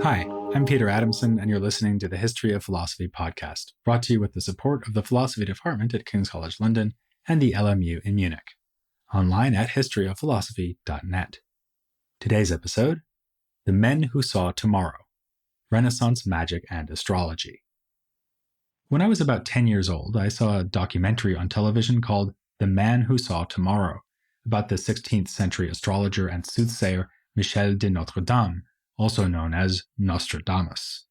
Hi, I'm Peter Adamson, and you're listening to the History of Philosophy podcast, brought to you with the support of the Philosophy Department at King's College London and the LMU in Munich. Online at historyofphilosophy.net. Today's episode, The Men Who Saw Tomorrow, Renaissance Magic and Astrology. When I was about 10 years old, I saw a documentary on television called The Man Who Saw Tomorrow, about the 16th century astrologer and soothsayer Michel de Notre Dame, also known as Nostradamus.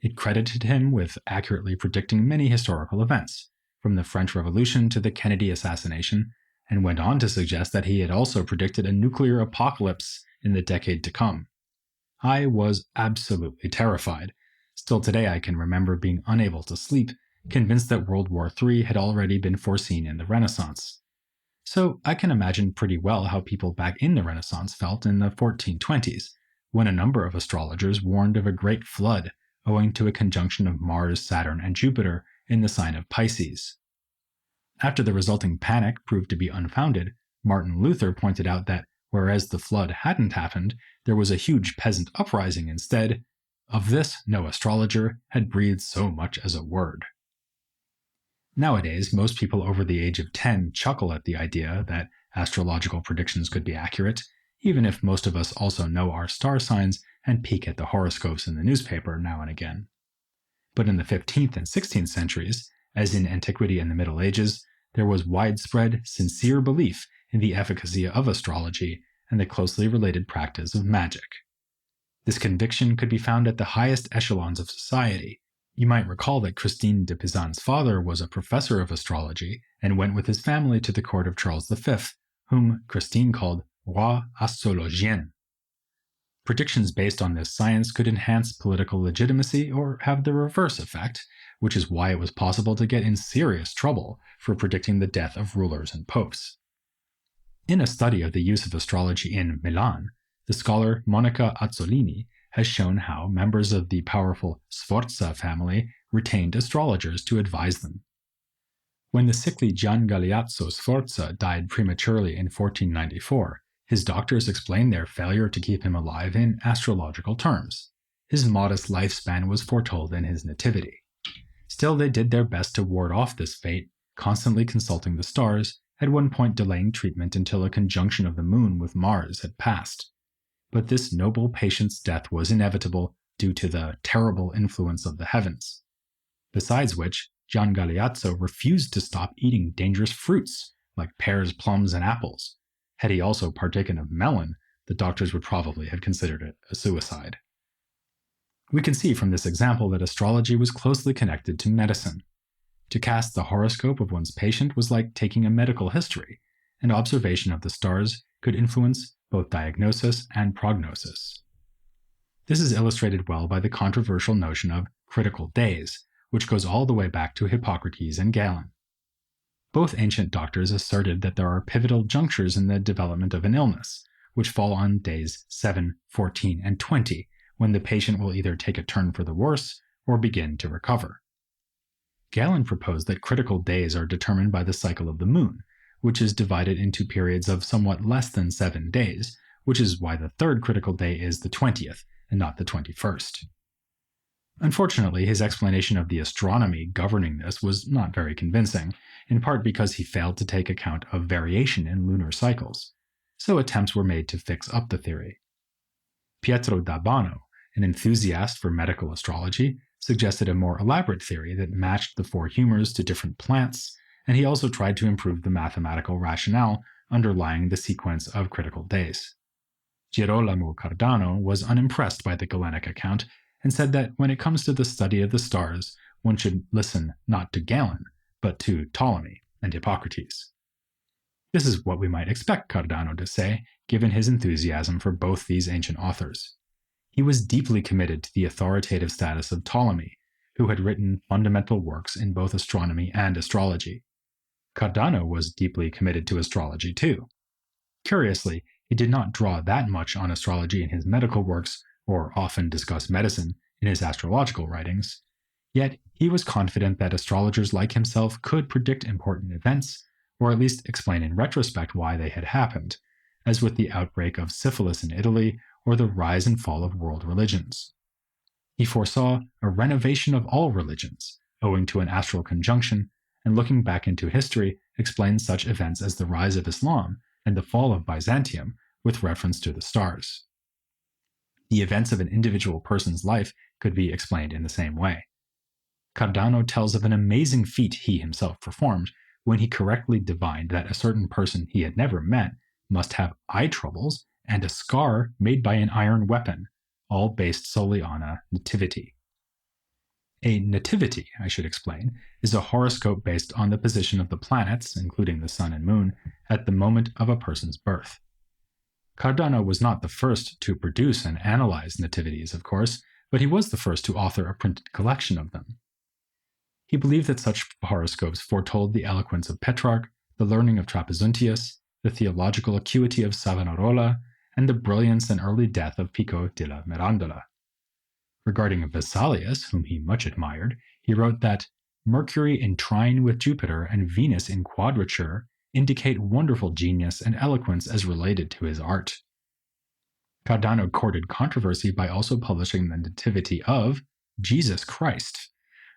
It credited him with accurately predicting many historical events, from the French Revolution to the Kennedy assassination, and went on to suggest that he had also predicted a nuclear apocalypse in the decade to come. I was absolutely terrified. Still today I can remember being unable to sleep, convinced that World War III had already been foreseen in the Renaissance. So I can imagine pretty well how people back in the Renaissance felt in the 1420s, when a number of astrologers warned of a great flood owing to a conjunction of Mars, Saturn, and Jupiter in the sign of Pisces. After the resulting panic proved to be unfounded, Martin Luther pointed out that whereas the flood hadn't happened, there was a huge peasant uprising instead. Of this, no astrologer had breathed so much as a word. Nowadays, most people over the age of 10 chuckle at the idea that astrological predictions could be accurate, even if most of us also know our star signs and peek at the horoscopes in the newspaper now and again. But in the 15th and 16th centuries, as in antiquity and the Middle Ages, there was widespread, sincere belief in the efficacy of astrology and the closely related practice of magic. This conviction could be found at the highest echelons of society. You might recall that Christine de Pizan's father was a professor of astrology and went with his family to the court of Charles V, whom Christine called Roi Astrologien. Predictions based on this science could enhance political legitimacy or have the reverse effect, which is why it was possible to get in serious trouble for predicting the death of rulers and popes. In a study of the use of astrology in Milan, the scholar Monica Azzolini has shown how members of the powerful Sforza family retained astrologers to advise them. When the sickly Gian Galeazzo Sforza died prematurely in 1494, his doctors explained their failure to keep him alive in astrological terms. His modest lifespan was foretold in his nativity. Still, they did their best to ward off this fate, constantly consulting the stars, at one point delaying treatment until a conjunction of the moon with Mars had passed. But this noble patient's death was inevitable due to the terrible influence of the heavens. Besides which, Gian Galeazzo refused to stop eating dangerous fruits, like pears, plums, and apples. Had he also partaken of melon, the doctors would probably have considered it a suicide. We can see from this example that astrology was closely connected to medicine. To cast the horoscope of one's patient was like taking a medical history, and observation of the stars could influence both diagnosis and prognosis. This is illustrated well by the controversial notion of critical days, which goes all the way back to Hippocrates and Galen. Both ancient doctors asserted that there are pivotal junctures in the development of an illness, which fall on days 7, 14, and 20, when the patient will either take a turn for the worse or begin to recover. Galen proposed that critical days are determined by the cycle of the moon, which is divided into periods of somewhat less than 7 days, which is why the third critical day is the 20th and not the 21st. Unfortunately, his explanation of the astronomy governing this was not very convincing, in part because he failed to take account of variation in lunar cycles, so attempts were made to fix up the theory. Pietro d'Abano, an enthusiast for medical astrology, suggested a more elaborate theory that matched the four humors to different plants, and he also tried to improve the mathematical rationale underlying the sequence of critical days. Girolamo Cardano was unimpressed by the Galenic account and said that when it comes to the study of the stars, one should listen not to Galen, but to Ptolemy and Hippocrates. This is what we might expect Cardano to say, given his enthusiasm for both these ancient authors. He was deeply committed to the authoritative status of Ptolemy, who had written fundamental works in both astronomy and astrology. Cardano was deeply committed to astrology too. Curiously, he did not draw that much on astrology in his medical works, or often discuss medicine in his astrological writings. Yet he was confident that astrologers like himself could predict important events, or at least explain in retrospect why they had happened, as with the outbreak of syphilis in Italy or the rise and fall of world religions. He foresaw a renovation of all religions, owing to an astral conjunction, and looking back into history, explains such events as the rise of Islam and the fall of Byzantium with reference to the stars. The events of an individual person's life could be explained in the same way. Cardano tells of an amazing feat he himself performed when he correctly divined that a certain person he had never met must have eye troubles and a scar made by an iron weapon, all based solely on a nativity. A nativity, I should explain, is a horoscope based on the position of the planets, including the sun and moon, at the moment of a person's birth. Cardano was not the first to produce and analyze nativities, of course, but he was the first to author a printed collection of them. He believed that such horoscopes foretold the eloquence of Petrarch, the learning of Trapezunttius, the theological acuity of Savonarola, and the brilliance and early death of Pico della Mirandola. Regarding Vesalius, whom he much admired, he wrote that Mercury in trine with Jupiter and Venus in quadrature indicate wonderful genius and eloquence as related to his art. Cardano courted controversy by also publishing the Nativity of Jesus Christ.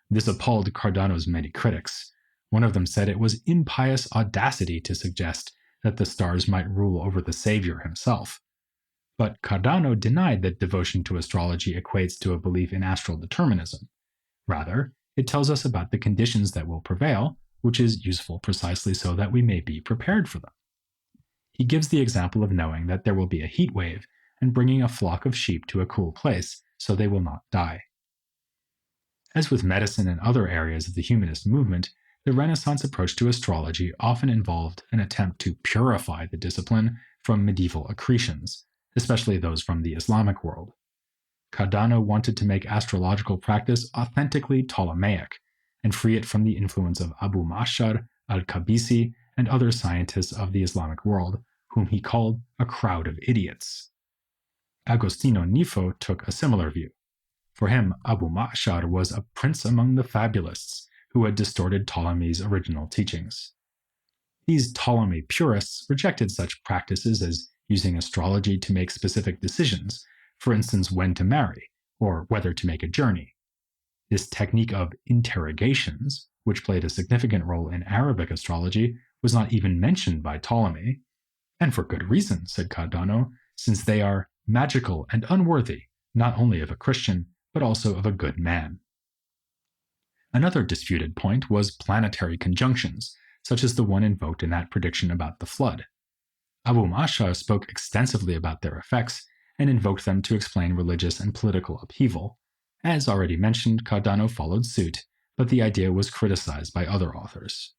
This appalled Cardano's many critics. One of them said it was impious audacity to suggest that the stars might rule over the Savior himself. But Cardano denied that devotion to astrology equates to a belief in astral determinism. Rather, it tells us about the conditions that will prevail, which is useful precisely so that we may be prepared for them. He gives the example of knowing that there will be a heat wave and bringing a flock of sheep to a cool place so they will not die. As with medicine and other areas of the humanist movement, the Renaissance approach to astrology often involved an attempt to purify the discipline from medieval accretions, especially those from the Islamic world. Cardano wanted to make astrological practice authentically Ptolemaic and free it from the influence of Abu Ma'shar al-Kabisi and other scientists of the Islamic world, whom he called a crowd of idiots. Agostino Nifo took a similar view. For him, Abu Ma'shar was a prince among the fabulists who had distorted Ptolemy's original teachings. These Ptolemy purists rejected such practices as using astrology to make specific decisions, for instance, when to marry, or whether to make a journey. This technique of interrogations, which played a significant role in Arabic astrology, was not even mentioned by Ptolemy. And for good reason, said Cardano, since they are magical and unworthy, not only of a Christian, but also of a good man. Another disputed point was planetary conjunctions, such as the one invoked in that prediction about the flood. Abu Ma'shar spoke extensively about their effects and invoked them to explain religious and political upheaval. As already mentioned, Cardano followed suit, but the idea was criticized by other authors.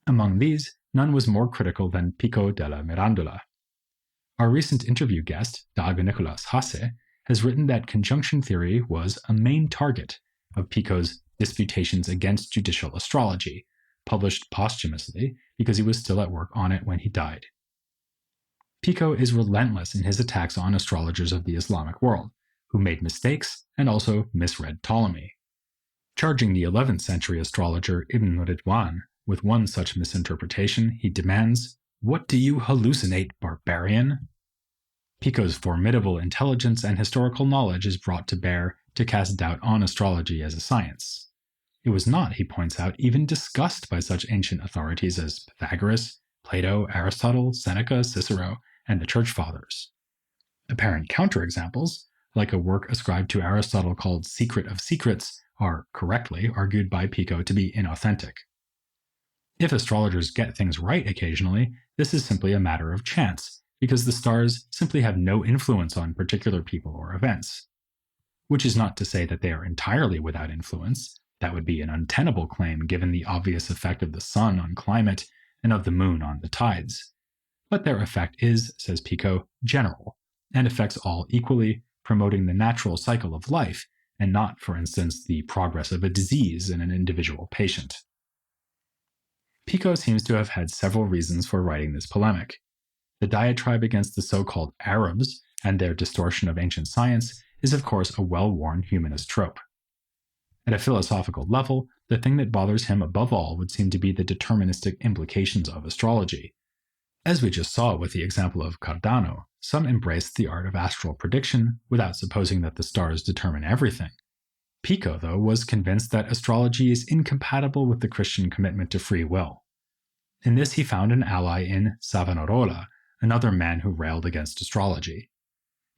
Among these, none was more critical than Pico della Mirandola. Our recent interview guest, Dag Nicolas Hasse, has written that conjunction theory was a main target of Pico's Disputations Against Judicial Astrology, published posthumously because he was still at work on it when he died. Pico is relentless in his attacks on astrologers of the Islamic world, who made mistakes and also misread Ptolemy. Charging the 11th century astrologer Ibn Ridwan with one such misinterpretation, he demands, "What do you hallucinate, barbarian?" Pico's formidable intelligence and historical knowledge is brought to bear to cast doubt on astrology as a science. It was not, he points out, even discussed by such ancient authorities as Pythagoras, Plato, Aristotle, Seneca, Cicero, and the Church Fathers. Apparent counterexamples, like a work ascribed to Aristotle called Secret of Secrets, are correctly argued by Pico to be inauthentic. If astrologers get things right occasionally, this is simply a matter of chance, because the stars simply have no influence on particular people or events. Which is not to say that they are entirely without influence. That would be an untenable claim given the obvious effect of the sun on climate and of the moon on the tides. But their effect is, says Pico, general, and affects all equally, promoting the natural cycle of life, and not, for instance, the progress of a disease in an individual patient. Pico seems to have had several reasons for writing this polemic. The diatribe against the so-called Arabs and their distortion of ancient science is of course a well-worn humanist trope. At a philosophical level, the thing that bothers him above all would seem to be the deterministic implications of astrology. As we just saw with the example of Cardano, some embraced the art of astral prediction without supposing that the stars determine everything. Pico, though, was convinced that astrology is incompatible with the Christian commitment to free will. In this, he found an ally in Savonarola, another man who railed against astrology.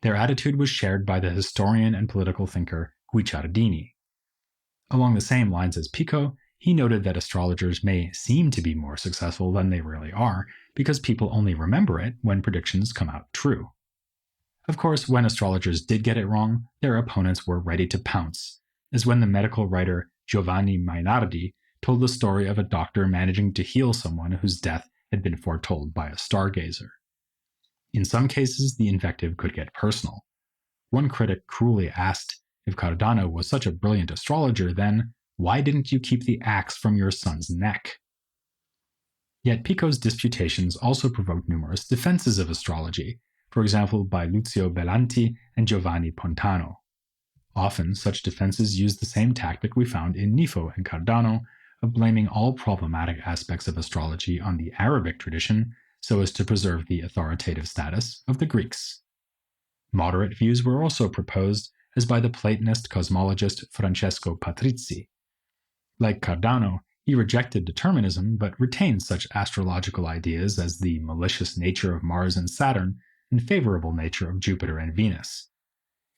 Their attitude was shared by the historian and political thinker Guicciardini. Along the same lines as Pico, he noted that astrologers may seem to be more successful than they really are because people only remember it when predictions come out true. Of course, when astrologers did get it wrong, their opponents were ready to pounce, as when the medical writer Giovanni Mainardi told the story of a doctor managing to heal someone whose death had been foretold by a stargazer. In some cases, the invective could get personal. One critic cruelly asked, if Cardano was such a brilliant astrologer, then why didn't you keep the axe from your son's neck? Yet Pico's disputations also provoked numerous defenses of astrology, for example by Lucio Bellanti and Giovanni Pontano. Often, such defenses used the same tactic we found in Nifo and Cardano of blaming all problematic aspects of astrology on the Arabic tradition so as to preserve the authoritative status of the Greeks. Moderate views were also proposed, as by the Platonist cosmologist Francesco Patrizzi. Like Cardano, he rejected determinism but retained such astrological ideas as the malicious nature of Mars and Saturn and favorable nature of Jupiter and Venus.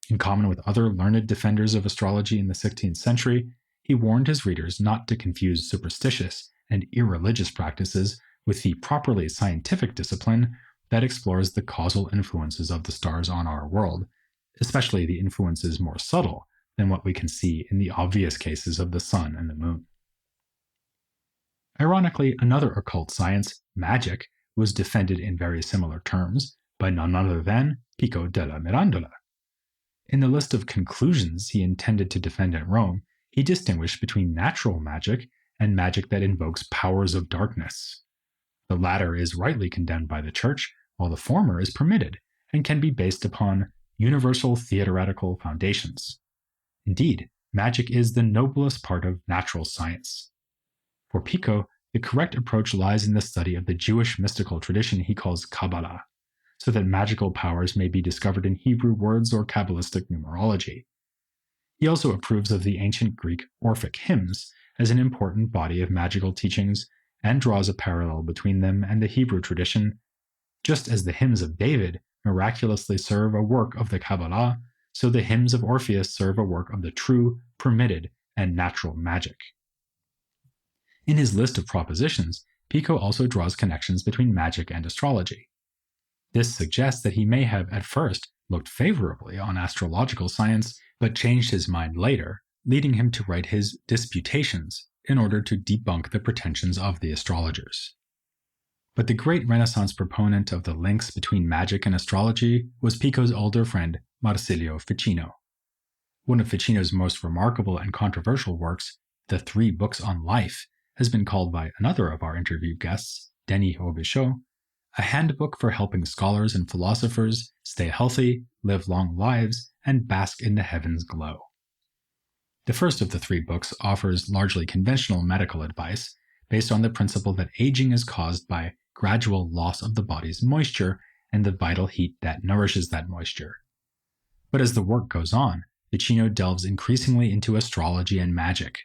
In common with other learned defenders of astrology in the 16th century, he warned his readers not to confuse superstitious and irreligious practices with the properly scientific discipline that explores the causal influences of the stars on our world, especially the influences more subtle than what we can see in the obvious cases of the sun and the moon. Ironically, another occult science, magic, was defended in very similar terms by none other than Pico della Mirandola. In the list of conclusions he intended to defend at Rome, he distinguished between natural magic and magic that invokes powers of darkness. The latter is rightly condemned by the Church, while the former is permitted and can be based upon universal theoretical foundations. Indeed, magic is the noblest part of natural science. For Pico, the correct approach lies in the study of the Jewish mystical tradition he calls Kabbalah, so that magical powers may be discovered in Hebrew words or Kabbalistic numerology. He also approves of the ancient Greek Orphic hymns as an important body of magical teachings and draws a parallel between them and the Hebrew tradition. Just as the hymns of David miraculously serve a work of the Kabbalah, so the hymns of Orpheus serve a work of the true, permitted, and natural magic. In his list of propositions, Pico also draws connections between magic and astrology. This suggests that he may have at first looked favorably on astrological science, but changed his mind later, leading him to write his Disputations in order to debunk the pretensions of the astrologers. But the great Renaissance proponent of the links between magic and astrology was Pico's older friend Marsilio Ficino. One of Ficino's most remarkable and controversial works, The 3 Books on Life, has been called by another of our interview guests, Denis Robichaud, a handbook for helping scholars and philosophers stay healthy, live long lives, and bask in the heavens' glow. The first of the 3 books offers largely conventional medical advice based on the principle that aging is caused by gradual loss of the body's moisture and the vital heat that nourishes that moisture. But as the work goes on, Ficino delves increasingly into astrology and magic.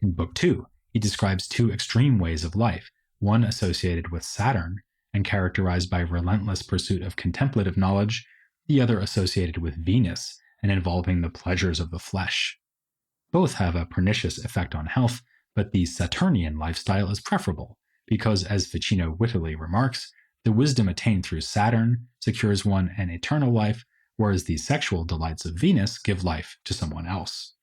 In Book 2, he describes 2 extreme ways of life, one associated with Saturn and characterized by relentless pursuit of contemplative knowledge, the other associated with Venus and involving the pleasures of the flesh. Both have a pernicious effect on health, but the Saturnian lifestyle is preferable because, as Ficino wittily remarks, the wisdom attained through Saturn secures one an eternal life, whereas the sexual delights of Venus give life to someone else.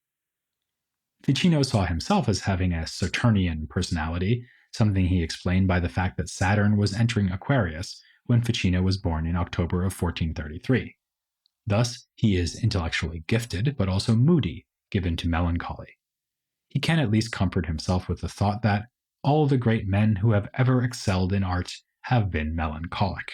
Ficino saw himself as having a Saturnian personality, something he explained by the fact that Saturn was entering Aquarius when Ficino was born in October of 1433. Thus, he is intellectually gifted, but also moody, given to melancholy. He can at least comfort himself with the thought that all the great men who have ever excelled in art have been melancholic.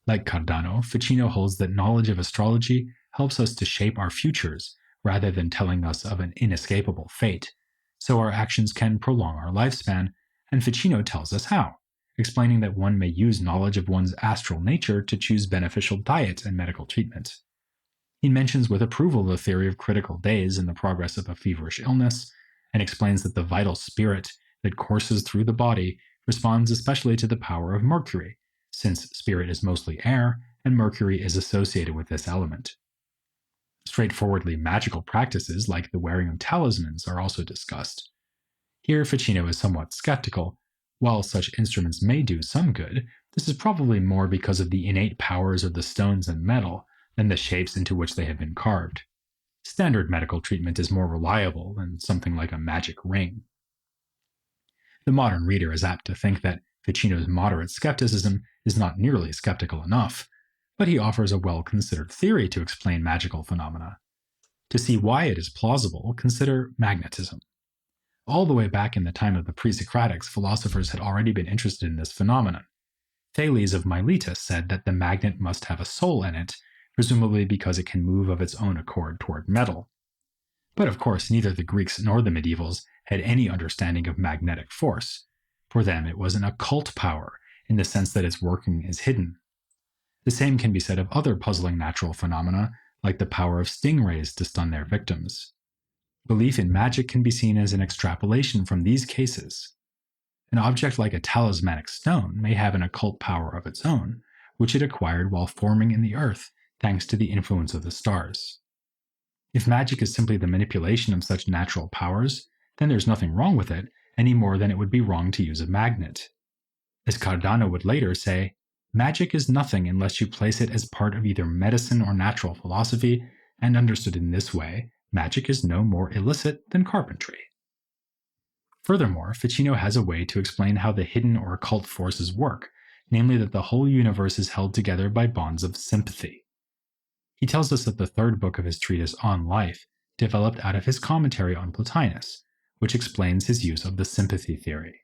Like Cardano, Ficino holds that knowledge of astrology helps us to shape our futures rather than telling us of an inescapable fate, so our actions can prolong our lifespan, and Ficino tells us how, explaining that one may use knowledge of one's astral nature to choose beneficial diet and medical treatment. He mentions with approval the theory of critical days in the progress of a feverish illness, and explains that the vital spirit that courses through the body responds especially to the power of Mercury, since spirit is mostly air and Mercury is associated with this element. Straightforwardly magical practices like the wearing of talismans are also discussed. Here, Ficino is somewhat skeptical. While such instruments may do some good, this is probably more because of the innate powers of the stones and metal than the shapes into which they have been carved. Standard medical treatment is more reliable than something like a magic ring. The modern reader is apt to think that Ficino's moderate skepticism is not nearly skeptical enough, but he offers a well-considered theory to explain magical phenomena. To see why it is plausible, consider magnetism. All the way back in the time of the pre-Socratics, philosophers had already been interested in this phenomenon. Thales of Miletus said that the magnet must have a soul in it, presumably because it can move of its own accord toward metal. But of course, neither the Greeks nor the medievals had any understanding of magnetic force. For them, it was an occult power, in the sense that its working is hidden. The same can be said of other puzzling natural phenomena, like the power of stingrays to stun their victims. Belief in magic can be seen as an extrapolation from these cases. An object like a talismanic stone may have an occult power of its own, which it acquired while forming in the earth thanks to the influence of the stars. If magic is simply the manipulation of such natural powers, then there's nothing wrong with it, any more than it would be wrong to use a magnet. As Cardano would later say, magic is nothing unless you place it as part of either medicine or natural philosophy, and understood in this way, magic is no more illicit than carpentry. Furthermore, Ficino has a way to explain how the hidden or occult forces work, namely that the whole universe is held together by bonds of sympathy. He tells us that the third book of his treatise On Life developed out of his commentary on Plotinus, which explains his use of the sympathy theory.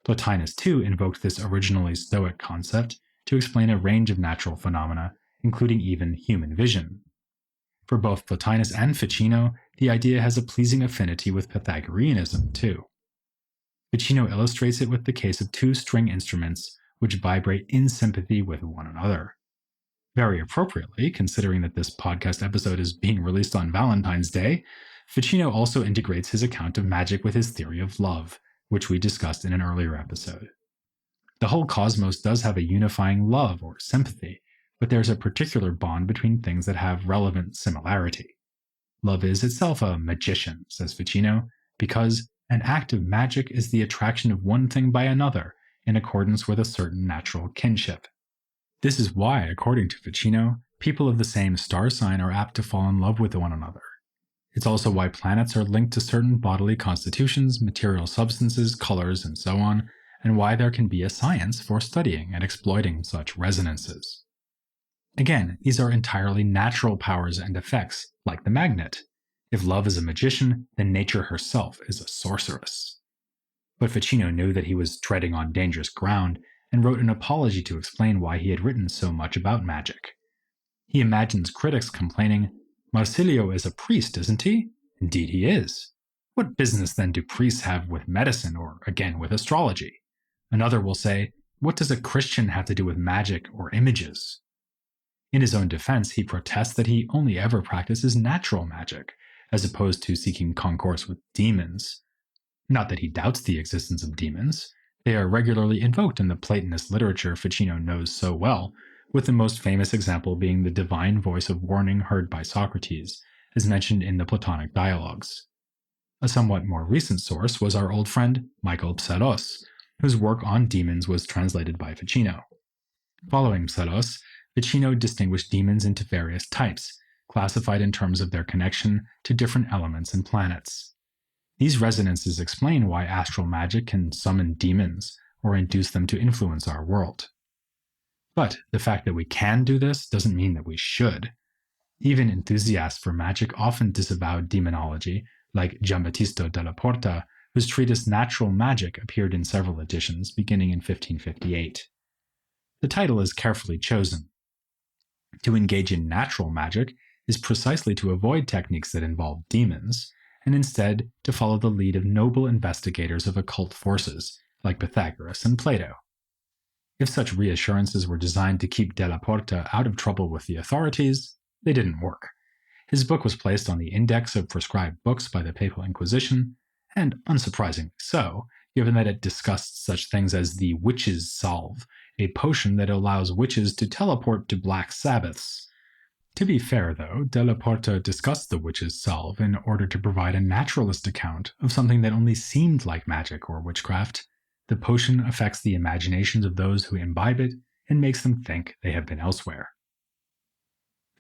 Plotinus too invoked this originally Stoic concept to explain a range of natural phenomena, including even human vision. For both Plotinus and Ficino, the idea has a pleasing affinity with Pythagoreanism too. Ficino illustrates it with the case of two string instruments which vibrate in sympathy with one another. Very appropriately, considering that this podcast episode is being released on Valentine's Day, Ficino also integrates his account of magic with his theory of love, which we discussed in an earlier episode. The whole cosmos does have a unifying love or sympathy, but there's a particular bond between things that have relevant similarity. Love is itself a magician, says Ficino, because an act of magic is the attraction of one thing by another in accordance with a certain natural kinship. This is why, according to Ficino, people of the same star sign are apt to fall in love with one another. It's also why planets are linked to certain bodily constitutions, material substances, colors, and so on, and why there can be a science for studying and exploiting such resonances. Again, these are entirely natural powers and effects, like the magnet. If love is a magician, then nature herself is a sorceress. But Ficino knew that he was treading on dangerous ground, and wrote an apology to explain why he had written so much about magic. He imagines critics complaining, "Marsilio is a priest, isn't he? Indeed he is. What business then do priests have with medicine or, again, with astrology?" Another will say, "What does a Christian have to do with magic or images?" In his own defense, he protests that he only ever practices natural magic, as opposed to seeking concourse with demons. Not that he doubts the existence of demons. They are regularly invoked in the Platonist literature Ficino knows so well, with the most famous example being the divine voice of warning heard by Socrates, as mentioned in the Platonic dialogues. A somewhat more recent source was our old friend Michael Psellos, whose work on demons was translated by Ficino. Following Psellos, Ficino distinguished demons into various types, classified in terms of their connection to different elements and planets. These resonances explain why astral magic can summon demons or induce them to influence our world. But the fact that we can do this doesn't mean that we should. Even enthusiasts for magic often disavowed demonology, like Giambattista della Porta, whose treatise Natural Magic appeared in several editions beginning in 1558. The title is carefully chosen. To engage in natural magic is precisely to avoid techniques that involve demons, and instead to follow the lead of noble investigators of occult forces, like Pythagoras and Plato. If such reassurances were designed to keep Della Porta out of trouble with the authorities, they didn't work. His book was placed on the Index of Proscribed Books by the Papal Inquisition, and unsurprisingly so, given that it discussed such things as the Witch's Salve, a potion that allows witches to teleport to Black Sabbaths. To be fair, though, Della Porta discussed the Witch's Salve in order to provide a naturalist account of something that only seemed like magic or witchcraft. The potion affects the imaginations of those who imbibe it and makes them think they have been elsewhere.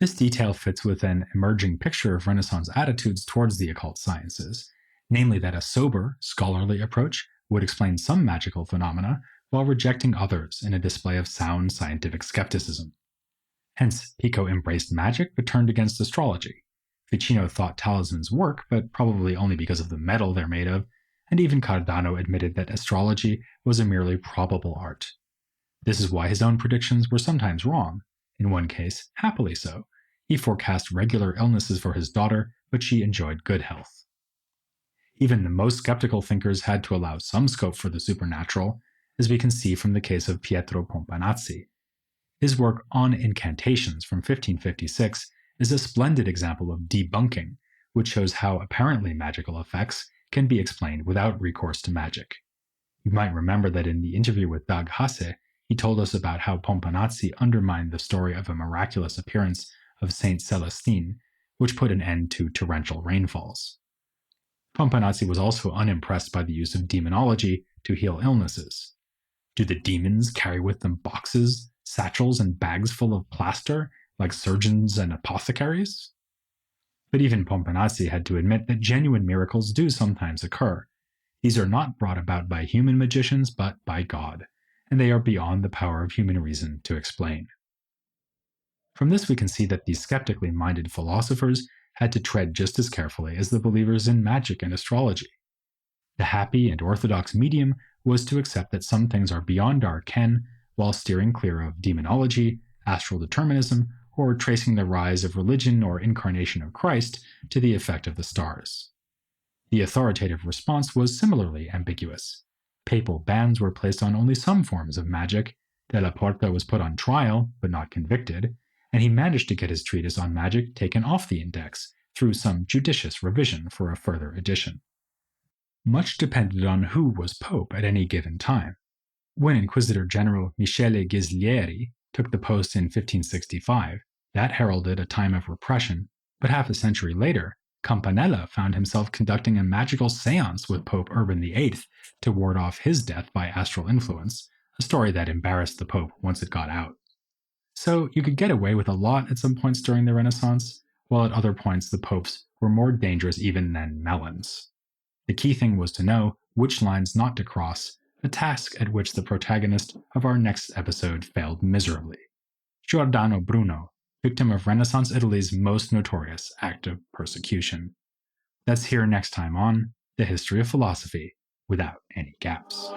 This detail fits with an emerging picture of Renaissance attitudes towards the occult sciences, namely that a sober, scholarly approach would explain some magical phenomena while rejecting others in a display of sound scientific skepticism. Hence, Pico embraced magic but turned against astrology. Ficino thought talismans work, but probably only because of the metal they're made of, and even Cardano admitted that astrology was a merely probable art. This is why his own predictions were sometimes wrong, in one case, happily so. He forecast regular illnesses for his daughter, but she enjoyed good health. Even the most skeptical thinkers had to allow some scope for the supernatural, as we can see from the case of Pietro Pompanazzi. His work On Incantations from 1556 is a splendid example of debunking, which shows how apparently magical effects can be explained without recourse to magic. You might remember that in the interview with Dag Hasse, he told us about how Pompanazzi undermined the story of a miraculous appearance of Saint Celestine, which put an end to torrential rainfalls. Pompanazzi was also unimpressed by the use of demonology to heal illnesses. Do the demons carry with them boxes, satchels, and bags full of plaster, like surgeons and apothecaries? But even Pompanazzi had to admit that genuine miracles do sometimes occur. These are not brought about by human magicians, but by God, and they are beyond the power of human reason to explain. From this we can see that these skeptically minded philosophers had to tread just as carefully as the believers in magic and astrology. The happy and orthodox medium was to accept that some things are beyond our ken, while steering clear of demonology, astral determinism, or tracing the rise of religion or incarnation of Christ to the effect of the stars. The authoritative response was similarly ambiguous. Papal bans were placed on only some forms of magic, Della Porta was put on trial, but not convicted, and he managed to get his treatise on magic taken off the index through some judicious revision for a further edition. Much depended on who was pope at any given time. When Inquisitor General Michele Ghislieri took the post in 1565, that heralded a time of repression, but half a century later, Campanella found himself conducting a magical seance with Pope Urban VIII to ward off his death by astral influence, a story that embarrassed the Pope once it got out. So you could get away with a lot at some points during the Renaissance, while at other points the popes were more dangerous even than melons. The key thing was to know which lines not to cross, a task at which the protagonist of our next episode failed miserably. Giordano Bruno, victim of Renaissance Italy's most notorious act of persecution. That's here next time on The History of Philosophy Without Any Gaps.